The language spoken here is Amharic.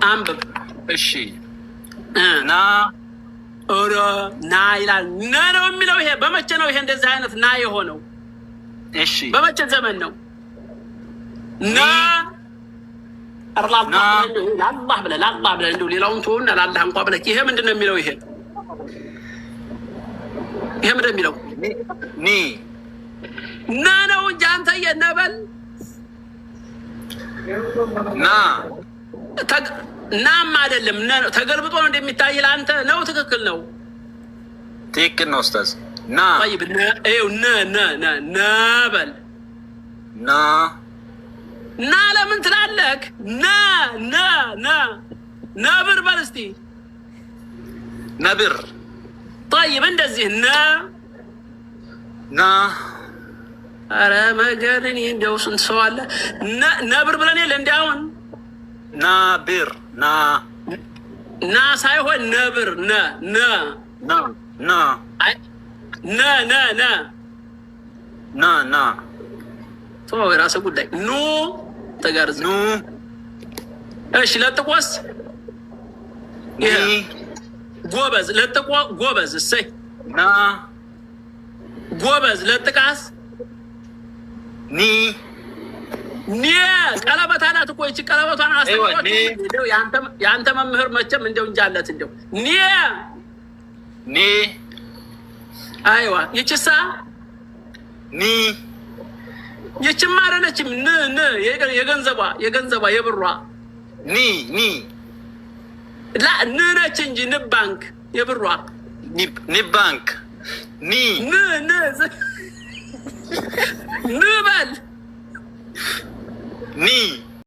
አንብብ። እሺ ና ኦሮ ና ይላል። ና ነው የሚለው። ይሄ በመቼ ነው ይሄ እንደዚህ አይነት ና የሆነው? እሺ በመቼ ዘመን ነው? ና ለአላህ ብለህ እንደው ሌላውን ተውና ለአላህ እንኳ ብለህ ይሄ ምንድን ነው የሚለው? ይሄ ምንድን ነው የሚለው? ኒ ና ነው እንጂ አንተ የነበል ና ናም አይደለም። ተገልብጦ ነው እንደሚታይ ለአንተ ነው። ትክክል ነው፣ ትክክል ነው ኡስታዝ። ና طيب ና በል ና ለምን ትላለህ? ነብር በል እስቲ ነብር። طيب እንደዚህ ና ኧረ መገድን እንደው ስንት ሰው አለ ነብር ብለን የለ እንዲ አሁን ናብር ና ሳይሆን ነብር ና የራስህ ጉዳይ። ኑ ተጋርዝ ኑ። እሺ ለጥቆስ ጎበዝ ለጥቆ ጎበዝ። እሰይ ና ጎበዝ ለጥቃስ ኒ ቀለበት አላት እኮ ይቺ ቀለበቷን አስተውሎት እንደው ያንተ መምህር መቼም እንደው እንጃለት እንደው ኒ አይዋ ይቺሳ ኒ ይቺማ አይደለችም። የገንዘቧ የብሯ ኒ ላ ነች እንጂ ባንክ የብሯ ባንክ በል ኒ